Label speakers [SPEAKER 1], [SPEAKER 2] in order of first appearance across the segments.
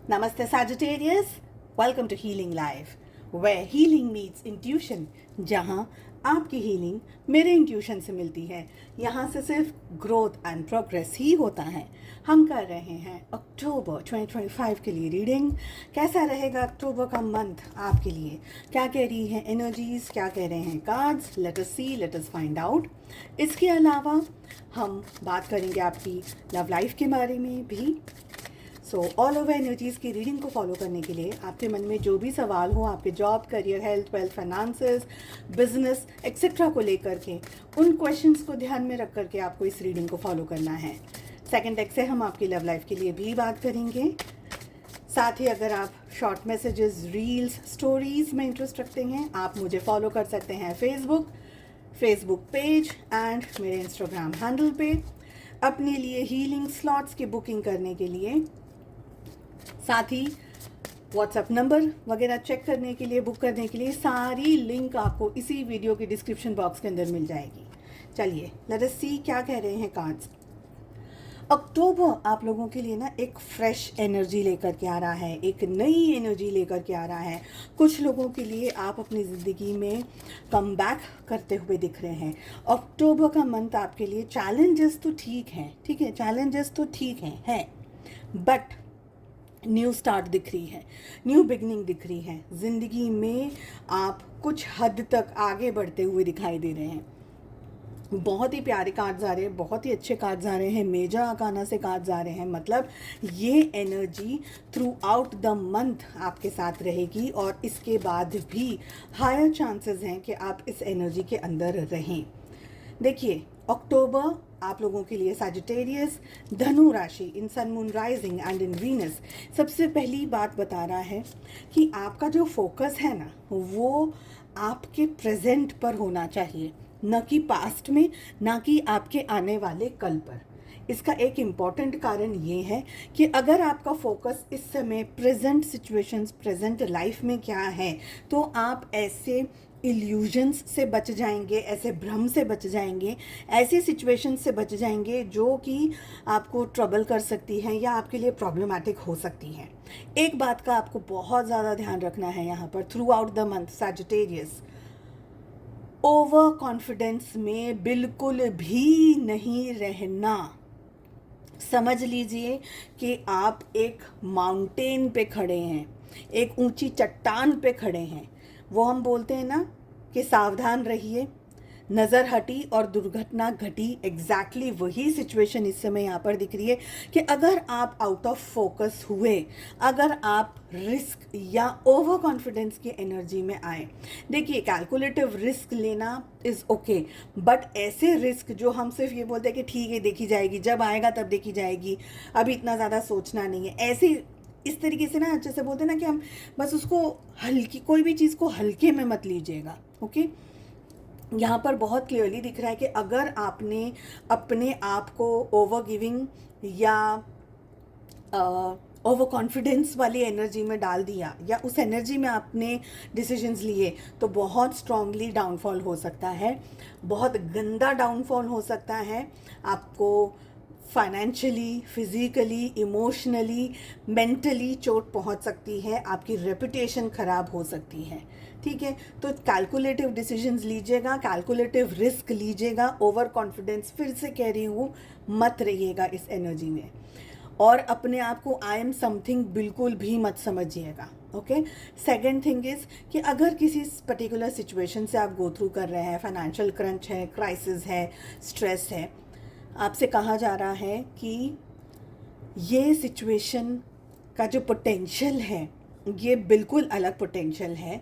[SPEAKER 1] Namaste Sagittarius, welcome to Healing Life, where healing meets intuition, जहाँ आपकी healing मेरे intuition से मिलती है। यहाँ से सिर्फ ग्रोथ एंड प्रोग्रेस ही होता है। हम कर रहे हैं अक्टूबर 2025 के लिए रीडिंग। कैसा रहेगा अक्टूबर का मंथ आपके लिए? क्या कह रही हैं एनर्जीज, क्या कह रहे हैं कार्ड्स? लेट अस सी, लेट अस फाइंड आउट। इसके अलावा हम बात करेंगे आपकी लव लाइफ के बारे में भी। सो ऑल ओवर एनर्जीज़ की रीडिंग को फॉलो करने के लिए आपके मन में जो भी सवाल हो आपके job, career, health, wealth, finances, business etcetera को लेकर के, उन क्वेश्चंस को ध्यान में रख करके आपको इस रीडिंग को फॉलो करना है। सेकंड डेक से हम आपकी लव लाइफ के लिए भी बात करेंगे। साथ ही अगर आप शॉर्ट मैसेजेस, रील्स, स्टोरीज में इंटरेस्ट रखते हैं, आप मुझे फॉलो कर सकते हैं फेसबुक पेज एंड मेरे इंस्टाग्राम हैंडल पे। अपने लिए हीलिंग स्लॉट्स की बुकिंग करने के लिए, साथ ही व्हाट्सएप नंबर वगैरह चेक करने के लिए, बुक करने के लिए सारी लिंक आपको इसी वीडियो के डिस्क्रिप्शन बॉक्स के अंदर मिल जाएगी। चलिए लेट अस सी क्या कह रहे हैं कार्ड्स। अक्टूबर आप लोगों के लिए ना एक फ्रेश एनर्जी लेकर के आ रहा है, एक नई एनर्जी लेकर के आ रहा है। कुछ लोगों के लिए आप अपनी ज़िंदगी में कम बैक करते हुए दिख रहे हैं। अक्टूबर का मंथ आपके लिए चैलेंजेस तो ठीक है, चैलेंजेस तो ठीक हैं, बट न्यू स्टार्ट दिख रही है, न्यू बिगनिंग दिख रही है। ज़िंदगी में आप कुछ हद तक आगे बढ़ते हुए दिखाई दे रहे हैं। बहुत ही प्यारे कार्ड्स आ रहे हैं, बहुत ही अच्छे कार्ड्स आ रहे हैं, मेजर आर्काना से कार्ड्स आ रहे हैं। मतलब ये energy through out the month आपके साथ रहेगी और इसके बाद भी हायर चांसेस हैं कि आप इस एनर्जी के अंदर रहें। देखिए अक्टूबर आप लोगों के लिए सैजिटेरियस, धनु राशि, in sun moon rising and in Venus, सबसे पहली बात बता रहा है कि आपका जो फोकस है ना, वो आपके प्रेजेंट पर होना चाहिए, न कि पास्ट में, ना कि आपके आने वाले कल पर। इसका एक इम्पॉर्टेंट कारण ये है कि अगर आपका फोकस इस समय प्रेजेंट सिचुएशंस, प्रेजेंट लाइफ में क्या है, तो आप ऐसे इल्यूजन्स से बच जाएंगे, ऐसे भ्रम से बच जाएंगे, ऐसी सिचुएशंस से बच जाएंगे जो कि आपको ट्रबल कर सकती हैं या आपके लिए प्रॉब्लमैटिक हो सकती हैं। एक बात का आपको बहुत ज़्यादा ध्यान रखना है यहाँ पर through out the month Sagittarius, over confidence में बिल्कुल भी नहीं रहना। समझ लीजिए कि आप एक माउंटेन पे खड़े हैं, एक ऊंची चट्टान पे खड़े हैं। वो हम बोलते हैं ना कि सावधान रहिए, नज़र हटी और दुर्घटना घटी। एग्जैक्टली वही सिचुएशन इस समय यहाँ पर दिख रही है कि अगर आप आउट ऑफ फोकस हुए, अगर आप रिस्क या ओवर कॉन्फिडेंस की एनर्जी में आए। देखिए कैलकुलेटिव रिस्क लेना इज़ ओके, बट ऐसे रिस्क जो हम सिर्फ ये बोलते हैं कि ठीक है देखी जाएगी, जब आएगा तब देखी जाएगी, अभी इतना ज़्यादा सोचना नहीं है, ऐसे इस तरीके से ना जैसे बोलते हैं ना कि हम बस उसको हल्की, कोई भी चीज़ को हल्के में मत लीजिएगा। ओके, यहाँ पर बहुत क्लियरली दिख रहा है कि अगर आपने अपने आप को ओवर गिविंग या ओवर कॉन्फिडेंस वाली एनर्जी में डाल दिया या उस एनर्जी में आपने डिसीजंस लिए, तो बहुत स्ट्रांगली डाउनफॉल हो सकता है, बहुत गंदा डाउनफॉल हो सकता है। आपको फाइनेंशियली, फिजिकली, इमोशनली, मेंटली चोट पहुंच सकती है, आपकी रेपुटेशन ख़राब हो सकती है। ठीक है, तो कैलकुलेटिव डिसीजंस लीजिएगा, कैलकुलेटिव रिस्क लीजिएगा। ओवर कॉन्फिडेंस, फिर से कह रही हूँ, मत रहिएगा इस एनर्जी में। और अपने आप को आई एम समथिंग बिल्कुल भी मत समझिएगा। ओके, सेकेंड थिंग इज़ कि अगर किसी पर्टिकुलर सिचुएशन से आप गो थ्रू कर रहे हैं, फाइनेंशियल क्रंच है, क्राइसिस है, स्ट्रेस है, आपसे कहा जा रहा है कि ये सिचुएशन का जो पोटेंशियल है, ये बिल्कुल अलग पोटेंशियल है,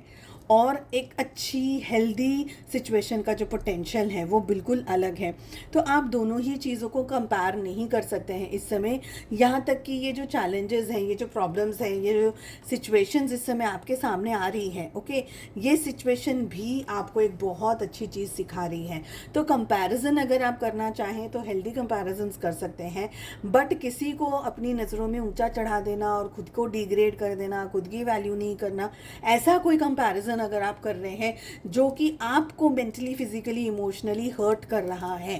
[SPEAKER 1] और एक अच्छी हेल्दी सिचुएशन का जो पोटेंशियल है वो बिल्कुल अलग है। तो आप दोनों ही चीज़ों को कंपेयर नहीं कर सकते हैं इस समय। यहाँ तक कि ये जो चैलेंजेस हैं, ये जो प्रॉब्लम्स हैं, ये जो सिचुएशंस इस समय आपके सामने आ रही हैं, ओके, ये सिचुएशन भी आपको एक बहुत अच्छी चीज़ सिखा रही है। तो कंपैरिजन अगर आप करना चाहें तो हेल्दी कंपैरिजन्स कर सकते हैं, बट किसी को अपनी नज़रों में ऊंचा चढ़ा देना और खुद को डिग्रेड कर देना, खुद की वैल्यू नहीं करना, ऐसा कोई कंपैरिजन अगर आप कर रहे हैं जो कि आपको मेंटली, फिजिकली, इमोशनली हर्ट कर रहा है,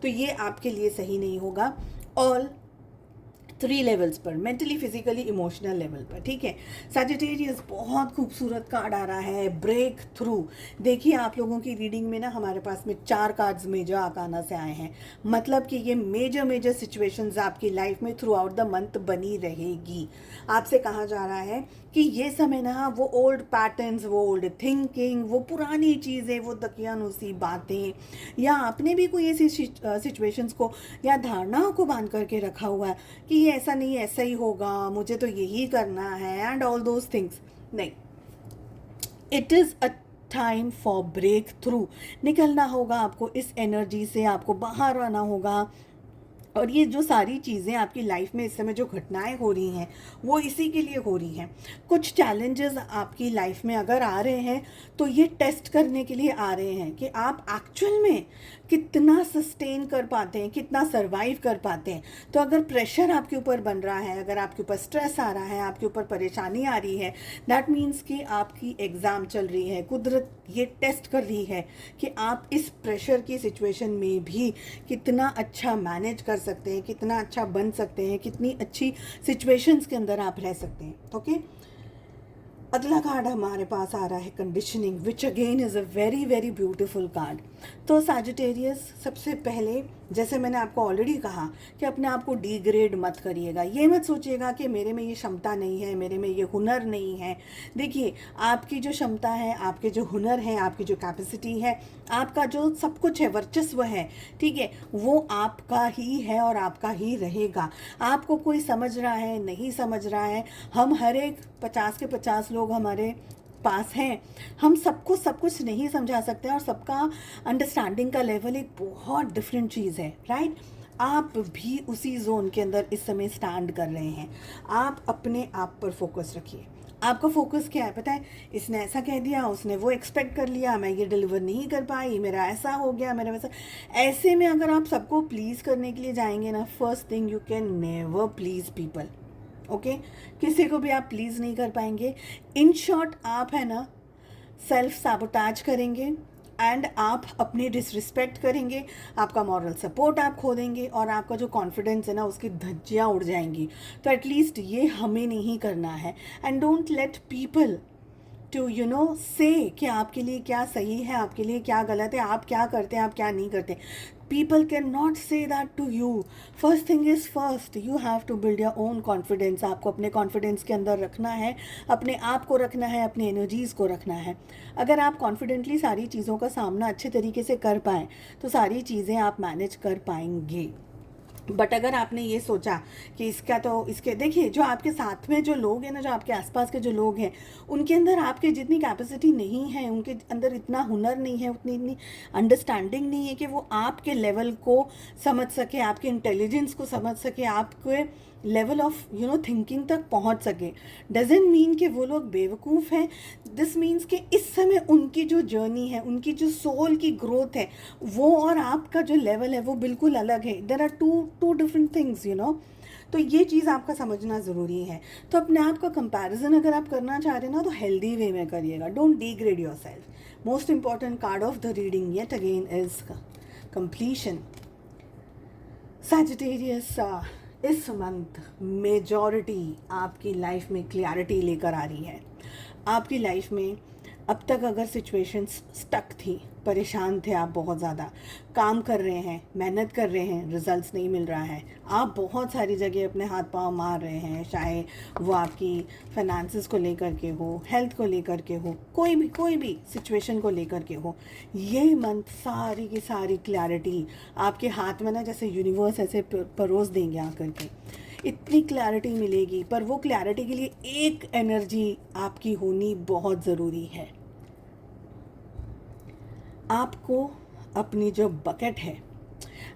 [SPEAKER 1] तो ये आपके लिए सही नहीं होगा। ऑल 3 लेवल्स पर, मेंटली, फिजिकली, इमोशनल लेवल पर, ठीक है। सजिटेरियस बहुत खूबसूरत कार्ड आ रहा है, ब्रेक थ्रू। देखिए आप लोगों की रीडिंग में ना हमारे पास में 4 कार्ड्स मेजर आकाना से आए हैं, मतलब कि ये मेजर सिचुएशंस आपकी लाइफ में थ्रू आउट द मंथ बनी रहेगी। आपसे कहा जा रहा है कि ये समय ना वो ओल्ड पैटर्न्स, वो ओल्ड थिंकिंग, वो पुरानी चीज़ें, वो दकियानूसी बातें, या आपने भी कोई ऐसी सिचुएशंस को या धारणाओं को बांध करके रखा हुआ है कि ये ऐसा नहीं, ऐसा ही होगा, मुझे तो यही करना है, एंड ऑल दोज थिंग्स। नहीं, it is a time for breakthrough. निकलना होगा आपको इस एनर्जी से, आपको बाहर आना होगा। और ये जो सारी चीज़ें आपकी लाइफ में इस समय जो घटनाएं हो रही हैं वो इसी के लिए हो रही हैं। कुछ चैलेंजेस आपकी लाइफ में अगर आ रहे हैं तो ये टेस्ट करने के लिए आ रहे हैं कि आप एक्चुअल में कितना सस्टेन कर पाते हैं, कितना सर्वाइव कर पाते हैं। तो अगर प्रेशर आपके ऊपर बन रहा है, अगर आपके ऊपर स्ट्रेस आ रहा है, आपके ऊपर परेशानी आ रही है, दैट मीन्स कि आपकी एग्ज़ाम चल रही है। कुदरत ये टेस्ट कर रही है कि आप इस प्रेशर की सिचुएशन में भी कितना अच्छा मैनेज कर सकते हैं, कितना अच्छा बन सकते हैं, कितनी अच्छी सिचुएशंस के अंदर आप रह सकते हैं। ओके, अगला कार्ड हमारे पास आ रहा है conditioning, which again is a very beautiful card. तो सजिटेरियस, सबसे पहले जैसे मैंने आपको ऑलरेडी कहा कि अपने आप को डिग्रेड मत करिएगा। ये मत सोचिएगा कि मेरे में ये क्षमता नहीं है, मेरे में ये हुनर नहीं है। देखिए, आपकी जो क्षमता है, आपके जो हुनर है, आपकी जो कैपेसिटी है, आपका जो सब कुछ है, वर्चस्व है, ठीक है, वो आपका ही है और आपका ही रहेगा। आपको कोई समझ रहा है, नहीं समझ रहा है, हम हर एक 50 के 50 लोग हमारे पास हैं, हम सबको सब कुछ नहीं समझा सकते, और सबका अंडरस्टैंडिंग का लेवल एक बहुत डिफरेंट चीज़ है, राइट। आप भी उसी जोन के अंदर इस समय स्टैंड कर रहे हैं। आप अपने आप पर फोकस रखिए। आपका फोकस क्या है पता है? इसने ऐसा कह दिया, उसने वो एक्सपेक्ट कर लिया, मैं ये डिलीवर नहीं कर पाई, मेरा ऐसा हो गया, मेरा वैसा। ऐसे में अगर आप सबको प्लीज़ करने के लिए जाएंगे ना, first thing, you can never please people. Okay, किसी को भी आप प्लीज़ नहीं कर पाएंगे। इन शॉर्ट, आप है ना सेल्फ साबोटाज करेंगे, एंड आप अपनी डिसरिस्पेक्ट करेंगे, आपका मॉरल सपोर्ट आप खो देंगे, और आपका जो कॉन्फिडेंस है ना उसकी धज्जियाँ उड़ जाएंगी। तो एटलीस्ट ये हमें नहीं करना है। And don't let people to say कि आपके लिए क्या सही है, आपके लिए क्या गलत है, आप क्या करते हैं, आप क्या नहीं करते। People can not say that to you. First thing is first, you have to build your own confidence. आपको अपने कॉन्फिडेंस के अंदर रखना है, अपने आप को रखना है, अपनी एनर्जीज़ को रखना है। अगर आप कॉन्फिडेंटली सारी चीज़ों का सामना अच्छे तरीके से कर पाएँ तो सारी चीज़ें आप मैनेज कर पाएंगे। बट अगर आपने ये सोचा कि इसका तो इसके, देखिए जो आपके साथ में जो लोग हैं ना, जो आपके आसपास के जो लोग हैं, उनके अंदर आपके जितनी कैपेसिटी नहीं है, उनके अंदर इतना हुनर नहीं है, उतनी अंडरस्टैंडिंग नहीं है कि वो आपके लेवल को समझ सके, आपके इंटेलिजेंस को समझ सके, आपके लेवल ऑफ थिंकिंग तक पहुंच सके। डजेंट मीन कि वो लोग बेवकूफ़ हैं। दिस मीन्स कि इस समय उनकी जो जर्नी है, उनकी जो सोल की ग्रोथ है, वो और आपका जो लेवल है वो बिल्कुल अलग है। There are two different things, तो ये चीज़ आपका समझना ज़रूरी है। तो अपने आप का कंपैरिजन अगर आप करना चाह रहे हैं ना, तो हेल्दी वे में करिएगा। Don't degrade your self. Most important card of the reading yet again is completion. Sagittarius, इस मंथ मेजॉरिटी आपकी लाइफ में क्लैरिटी लेकर आ रही है। आपकी लाइफ में अब तक अगर सिचुएशंस स्टक थी, परेशान थे आप, बहुत ज़्यादा काम कर रहे हैं, मेहनत कर रहे हैं, रिजल्ट्स नहीं मिल रहा है, आप बहुत सारी जगह अपने हाथ पांव मार रहे हैं, चाहे वो आपकी फाइनेंसेस को लेकर के हो, हेल्थ को लेकर के हो, कोई भी सिचुएशन को लेकर के हो, ये मंथ सारी की सारी क्लैरिटी आपके हाथ में ना जैसे यूनिवर्स ऐसे परोस देंगे आकर के। इतनी क्लैरिटी मिलेगी, पर वो क्लैरिटी के लिए एक एनर्जी आपकी होनी बहुत ज़रूरी है। आपको अपनी जो बकेट है,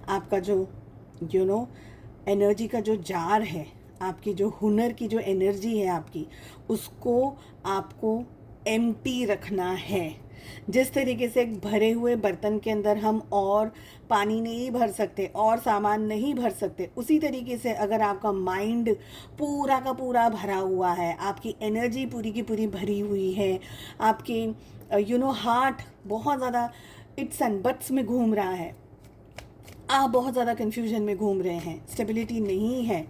[SPEAKER 1] आपका जो एनर्जी का जो जार है, आपकी जो हुनर की जो एनर्जी है आपकी, उसको आपको एम्प्टी रखना है। जिस तरीके से एक भरे हुए बर्तन के अंदर हम और पानी नहीं भर सकते और सामान नहीं भर सकते, उसी तरीके से अगर आपका माइंड पूरा का पूरा भरा हुआ है, आपकी एनर्जी पूरी की पूरी भरी हुई है, आपकी हार्ट बहुत ज़्यादा इट्स एंड बट्स में घूम रहा है, आप बहुत ज़्यादा कन्फ्यूजन में घूम रहे हैं, स्टेबिलिटी नहीं है,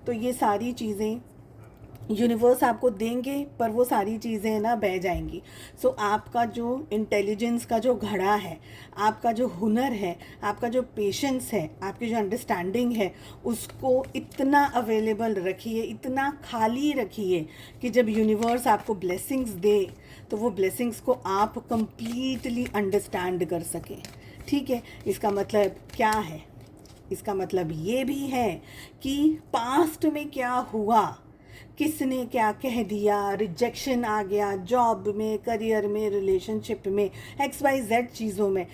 [SPEAKER 1] तो ये सारी चीज़ें यूनिवर्स आपको देंगे, पर वो सारी चीज़ें ना बह जाएंगी। सो आपका जो इंटेलिजेंस का जो घड़ा है, आपका जो हुनर है, आपका जो पेशेंस है, आपकी जो अंडरस्टैंडिंग है, उसको इतना अवेलेबल रखिए, इतना खाली रखिए कि जब यूनिवर्स आपको ब्लेसिंग्स दे तो वो ब्लेसिंग्स को आप कंप्लीटली अंडरस्टैंड कर सकें। ठीक है, इसका मतलब क्या है? इसका मतलब ये भी है कि पास्ट में क्या हुआ, किसने क्या कह दिया, रिजेक्शन आ गया जॉब में, करियर में, रिलेशनशिप में, XYZ चीज़ों में,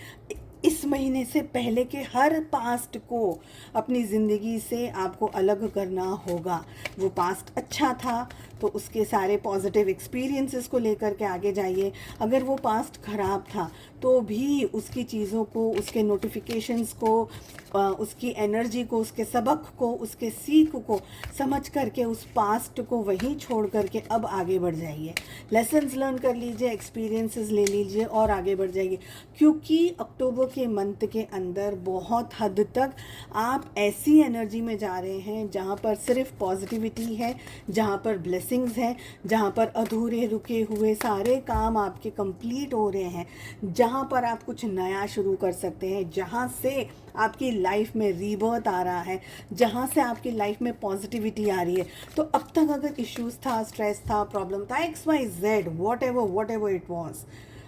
[SPEAKER 1] इस महीने से पहले के हर पास्ट को अपनी ज़िंदगी से आपको अलग करना होगा। वो पास्ट अच्छा था तो उसके सारे पॉजिटिव एक्सपीरियंसेस को लेकर के आगे जाइए। अगर वो पास्ट ख़राब था तो भी उसकी चीज़ों को, उसके नोटिफिकेशंस को, उसकी एनर्जी को, उसके सबक को, उसके सीख को समझ करके उस पास्ट को वहीं छोड़ करके अब आगे बढ़ जाइए। लेसन्स लर्न कर लीजिए, एक्सपीरियंसेस ले लीजिए और आगे बढ़ जाइए। क्योंकि अक्टूबर के मंथ के अंदर बहुत हद तक आप ऐसी एनर्जी में जा रहे हैं जहाँ पर सिर्फ पॉजिटिविटी है, जहाँ पर ब्लेसिंग्स हैं, जहाँ पर अधूरे रुके हुए सारे काम आपके कंप्लीट हो रहे हैं, जहाँ पर आप कुछ नया शुरू कर सकते हैं, जहाँ से आपकी लाइफ में रीबर्थ आ रहा है, जहाँ से आपकी लाइफ में पॉजिटिविटी आ रही है। तो अब तक अगर इश्यूज था, स्ट्रेस था, प्रॉब्लम था, XYZ, what ever it was,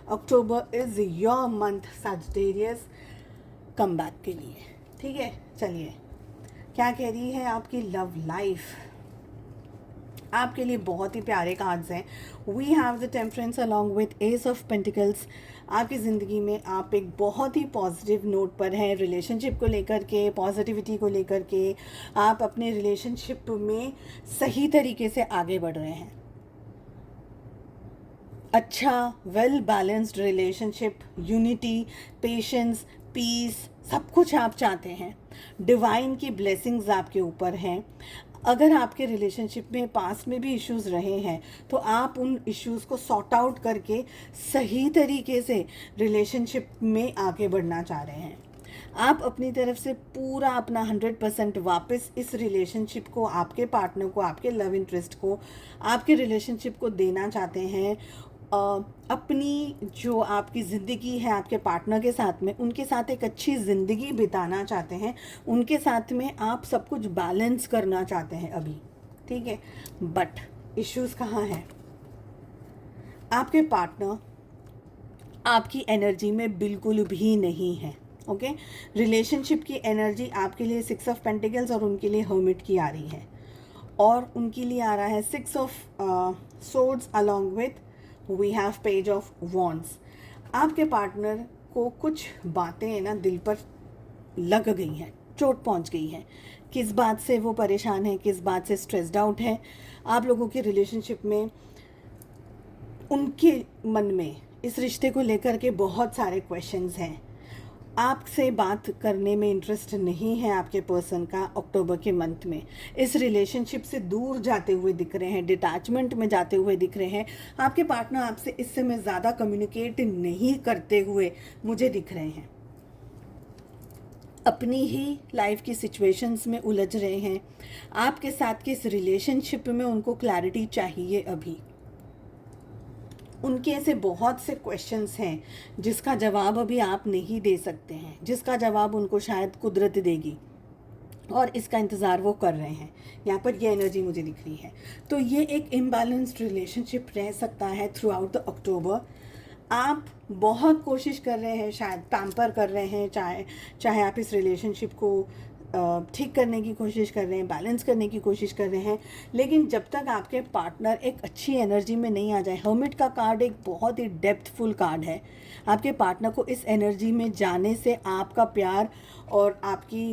[SPEAKER 1] October is your month Sagittarius come back के लिए। ठीक है, चलिए क्या कह रही है आपकी लव लाइफ। आपके लिए बहुत ही प्यारे कार्ड्स हैं। We have the temperance along with ace of pentacles. आपकी ज़िंदगी में आप एक बहुत ही पॉजिटिव नोट पर हैं, रिलेशनशिप को लेकर के, पॉजिटिविटी को लेकर के। आप अपने रिलेशनशिप में सही तरीके से आगे बढ़ रहे हैं। अच्छा, well balanced relationship, unity, patience, peace, सब कुछ आप चाहते हैं। डिवाइन की ब्लेसिंग्स आपके ऊपर हैं। अगर आपके रिलेशनशिप में पास्ट में भी इश्यूज़ रहे हैं तो आप उन इश्यूज़ को सॉर्ट आउट करके सही तरीके से रिलेशनशिप में आगे बढ़ना चाह रहे हैं। आप अपनी तरफ से पूरा अपना 100% वापस इस रिलेशनशिप को, आपके पार्टनर को, आपके लव इंटरेस्ट को, आपके रिलेशनशिप को देना चाहते हैं। अपनी जो आपकी ज़िंदगी है आपके पार्टनर के साथ में, उनके साथ एक अच्छी ज़िंदगी बिताना चाहते हैं। उनके साथ में आप सब कुछ बैलेंस करना चाहते हैं अभी। ठीक है, बट इश्यूज़ कहाँ हैं? आपके पार्टनर आपकी एनर्जी में बिल्कुल भी नहीं है। ओके, रिलेशनशिप की एनर्जी आपके लिए 6 ऑफ पेंटिकल्स और उनके लिए हर्मिट की आ रही है, और उनके लिए आ रहा है 6 of swords along with we have page of wands. आपके पार्टनर को कुछ बातें ना दिल पर लग गई हैं, चोट पहुंच गई है। किस बात से वो परेशान है, किस बात से स्ट्रेस्ड आउट है। आप लोगों के रिलेशनशिप में, उनके मन में इस रिश्ते को लेकर के बहुत सारे क्वेश्चंस हैं। आपसे बात करने में इंटरेस्ट नहीं है आपके पर्सन का अक्टूबर के मंथ में। इस रिलेशनशिप से दूर जाते हुए दिख रहे हैं, डिटैचमेंट में जाते हुए दिख रहे हैं। आपके पार्टनर आपसे इस समय ज़्यादा कम्युनिकेट नहीं करते हुए मुझे दिख रहे हैं। अपनी ही लाइफ की सिचुएशंस में उलझ रहे हैं। आपके साथ के इस रिलेशनशिप में उनको क्लैरिटी चाहिए अभी। उनके ऐसे बहुत से क्वेश्चंस हैं जिसका जवाब अभी आप नहीं दे सकते हैं, जिसका जवाब उनको शायद कुदरत देगी, और इसका इंतज़ार वो कर रहे हैं। यहाँ पर ये एनर्जी मुझे दिख रही है। तो ये एक इम्बैलेंस्ड रिलेशनशिप रह सकता है थ्रू आउट द अक्टूबर। आप बहुत कोशिश कर रहे हैं, शायद पैम्पर कर रहे हैं, चाहे आप इस रिलेशनशिप को ठीक करने की कोशिश कर रहे हैं, बैलेंस करने की कोशिश कर रहे हैं, लेकिन जब तक आपके पार्टनर एक अच्छी एनर्जी में नहीं आ जाए। हर्मिट का कार्ड एक बहुत ही डेप्थफुल कार्ड है। आपके पार्टनर को इस एनर्जी में जाने से आपका प्यार और आपकी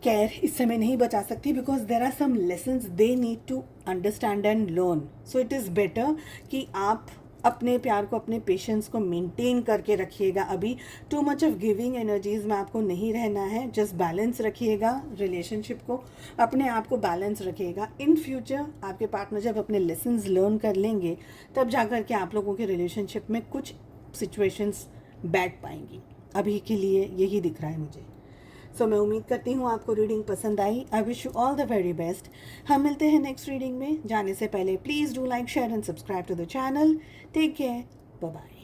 [SPEAKER 1] केयर इस समय नहीं बचा सकती, because there are some lessons they need to understand and learn. So it is better कि आप अपने प्यार को, अपने पेशेंस को मेंटेन करके रखिएगा। अभी too much of giving energies में आपको नहीं रहना है। जस्ट बैलेंस रखिएगा रिलेशनशिप को, अपने आप को बैलेंस रखिएगा। इन फ्यूचर आपके पार्टनर जब अपने लेसन्स लर्न कर लेंगे तब जाकर के आप लोगों के रिलेशनशिप में कुछ सिचुएशंस बैठ पाएंगी। अभी के लिए यही दिख रहा है मुझे। सो मैं उम्मीद करती हूँ आपको रीडिंग पसंद आई. I wish you all the very best. हम मिलते हैं नेक्स्ट रीडिंग में. जाने से पहले please do like, share and subscribe to the channel. Take care. Bye bye.